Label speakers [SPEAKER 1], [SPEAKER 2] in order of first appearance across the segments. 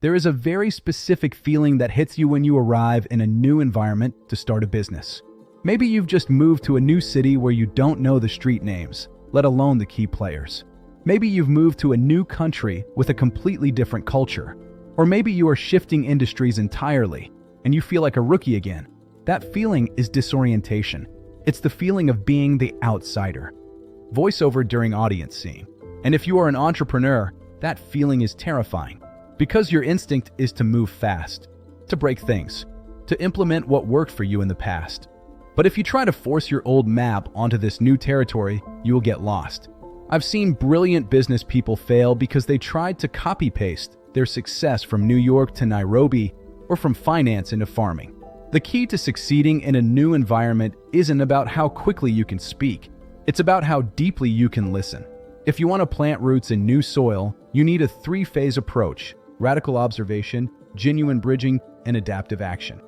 [SPEAKER 1] There is a very specific feeling that hits you when you arrive in a new environment to start a business. Maybe you've just moved to a new city where you don't know the street names, let alone the key players. Maybe you've moved to a new country with a completely different culture. Or maybe you are shifting industries entirely and you feel like a rookie again. That feeling is disorientation. It's the feeling of being the outsider. Voiceover during audience scene. And if you are an entrepreneur, that feeling is terrifying. Because your instinct is to move fast, to break things, to implement what worked for you in the past. But if you try to force your old map onto this new territory, you will get lost. I've seen brilliant business people fail because they tried to copy-paste their success from New York to Nairobi or from finance into farming. The key to succeeding in a new environment isn't about how quickly you can speak. It's about how deeply you can listen. If you want to plant roots in new soil, you need a three-phase approach: radical observation, genuine bridging, and adaptive action.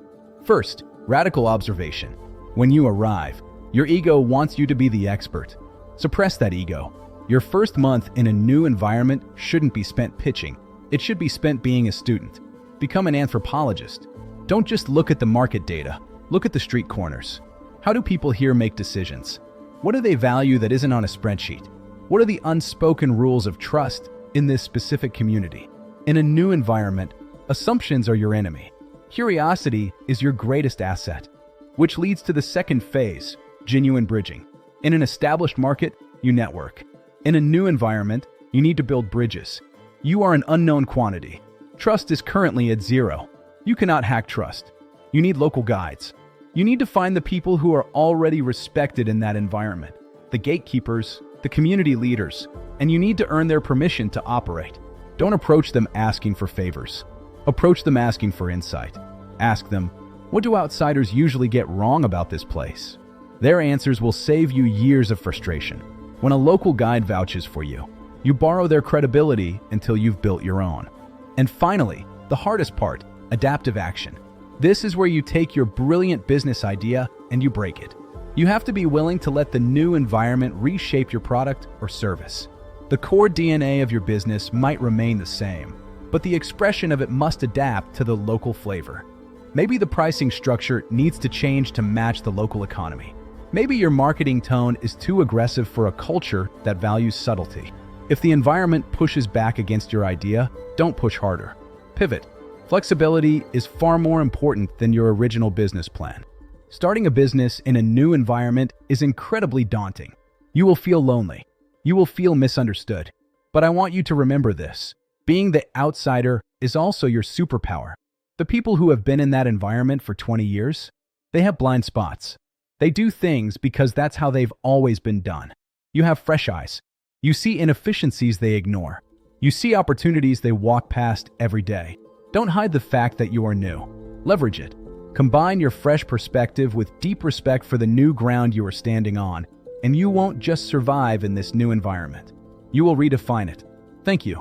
[SPEAKER 1] First, radical observation. When you arrive, your ego wants you to be the expert. Suppress that ego. Your first month in a new environment shouldn't be spent pitching. It should be spent being a student. Become an anthropologist. Don't just look at the market data. Look at the street corners. How do people here make decisions? What do they value that isn't on a spreadsheet? What are the unspoken rules of trust in this specific community? In a new environment, assumptions are your enemy. Curiosity is your greatest asset, which leads to the second phase, genuine bridging. In an established market, you network. In a new environment, you need to build bridges. You are an unknown quantity. Trust is currently at zero. You cannot hack trust. You need local guides. You need to find the people who are already respected in that environment, the gatekeepers, the community leaders, and you need to earn their permission to operate. Don't approach them asking for favors. Approach them asking for insight. Ask them, what do outsiders usually get wrong about this place? Their answers will save you years of frustration. When a local guide vouches for you, you borrow their credibility until you've built your own. And finally, the hardest part, adaptive action. This is where you take your brilliant business idea and you break it. You have to be willing to let the new environment reshape your product or service. The core DNA of your business might remain the same, but the expression of it must adapt to the local flavor. Maybe the pricing structure needs to change to match the local economy. Maybe your marketing tone is too aggressive for a culture that values subtlety. If the environment pushes back against your idea, don't push harder. Pivot. Flexibility is far more important than your original business plan. Starting a business in a new environment is incredibly daunting. You will feel lonely. You will feel misunderstood. But I want you to remember this. Being the outsider is also your superpower. The people who have been in that environment for 20 years, they have blind spots. They do things because that's how they've always been done. You have fresh eyes. You see inefficiencies they ignore. You see opportunities they walk past every day. Don't hide the fact that you are new. Leverage it. Combine your fresh perspective with deep respect for the new ground you are standing on, and you won't just survive in this new environment. You will redefine it. Thank you.